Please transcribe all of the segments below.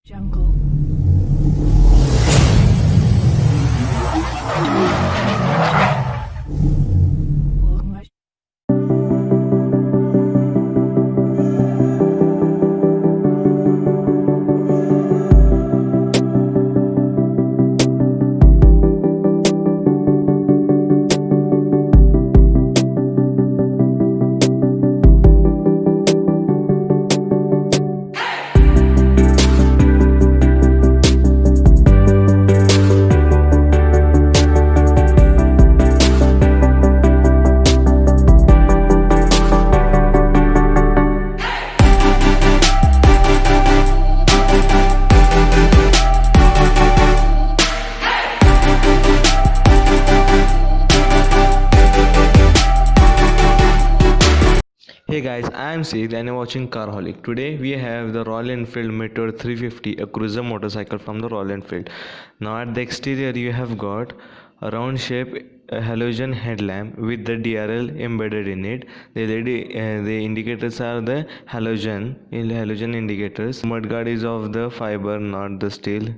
Jungle. Hey guys, I am Sid and I'm watching Carholic. Today we have the Royal Enfield Meteor 350, a cruiser motorcycle from the Royal Enfield. Now at the exterior you have got a round shape halogen headlamp with the DRL embedded in it. The indicators are the halogen indicators. Mudguard is of the fiber, not the steel.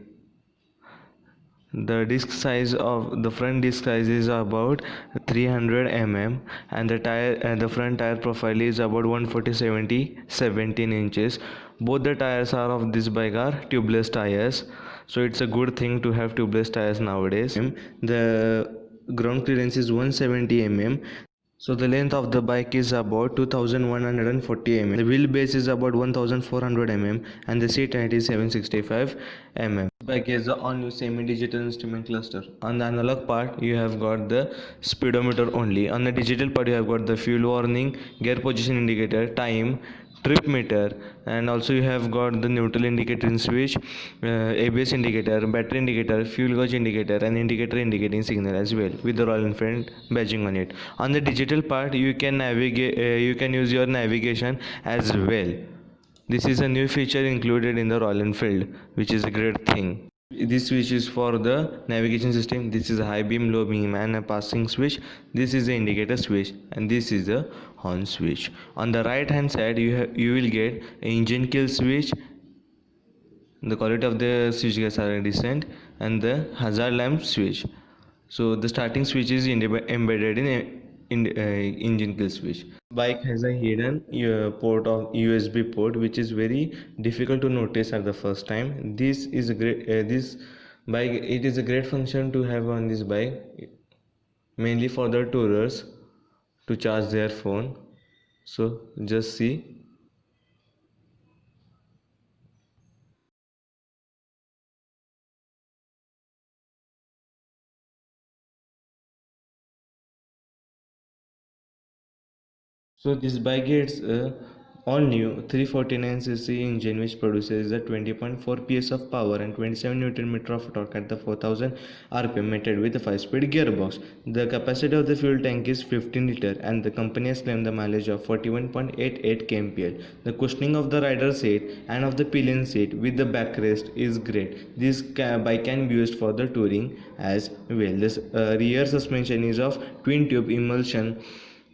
The disc size of the front disc size is about 300 mm, and the front tire profile is about 140/70 17 inches. Both the tires are of this bike are tubeless tires, so it's a good thing to have tubeless tires nowadays. The ground clearance is 170 mm. So the length of the bike is about 2140 mm. The wheelbase is about 1400 mm and the seat height is 765 mm. This bike is the all-new semi-digital instrument cluster. On the analog part you have got the speedometer only. On the digital part you have got the fuel warning, gear position indicator, time, trip meter, and also you have got the neutral indicator switch, ABS indicator, battery indicator, fuel gauge indicator, and indicator indicating signal as well with the Royal Enfield badging on it. On the digital part you can navigate, you can use your navigation as well. This is a new feature included in the Royal Enfield, which is a great thing. This switch is for the navigation system. This is a high beam, low beam, and a passing switch. This is the indicator switch, and this is the horn switch. On the right hand side you will get engine kill switch. The quality of the switch gears are decent, and the hazard lamp switch. So the starting switch is embedded in engine kill switch. Bike has a hidden port of USB port, which is very difficult to notice at the first time. This is a great this bike. It is a great function to have on this bike, mainly for the tourers to charge their phone. So just see. So this bike gets a all new 349cc engine which produces a 20.4 PS of power and 27 Newton meter of torque at the 4000 RPM mated with a 5-speed gearbox. The capacity of the fuel tank is 15 liter and the company has claimed the mileage of 41.88 kmpl. The cushioning of the rider seat and of the pillion seat with the backrest is great. This bike can be used for the touring as well. This rear suspension is of twin tube emulsion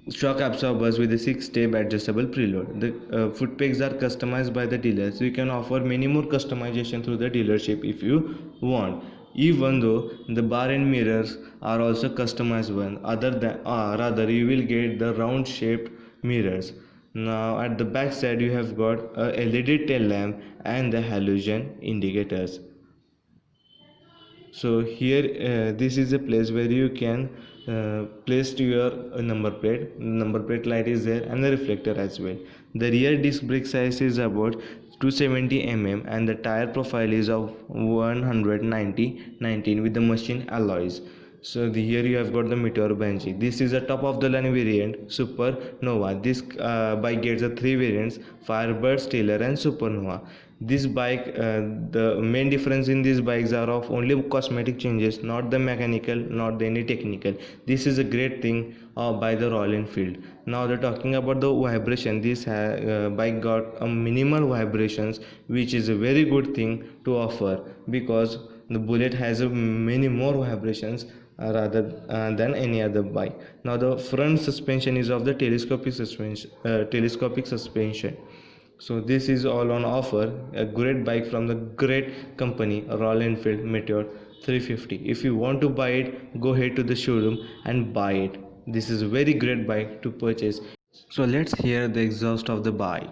shock absorbers with a 6-step adjustable preload. The foot pegs are customized by the dealer, so you can offer many more customization through the dealership if you want. Even though the bar and mirrors are also customized one, rather you will get the round shaped mirrors. Now at the back side you have got a LED tail lamp and the halogen indicators. So here this is a place where you can place to your number plate light is there and the reflector as well. The rear disc brake size is about 270 mm and the tire profile is of 190/19 with the machine alloys. So here you have got the Meteor Banshee. This is a top of the line variant Supernova. This bike gets the three variants: Firebird, Stellar, and Supernova. This bike, the main difference in these bikes are of only cosmetic changes, not the mechanical, not the any technical. This is a great thing by the Royal Enfield. Now they're talking about the vibration. This bike got a minimal vibrations, which is a very good thing to offer because the Bullet has a many more vibrations rather than any other bike. Now the front suspension is of the telescopic suspension. So this is all on offer. A great bike from the great company Royal Enfield Meteor 350. If you want to buy it, go ahead to the showroom and buy it. This is a very great bike to purchase. So let's hear the exhaust of the bike.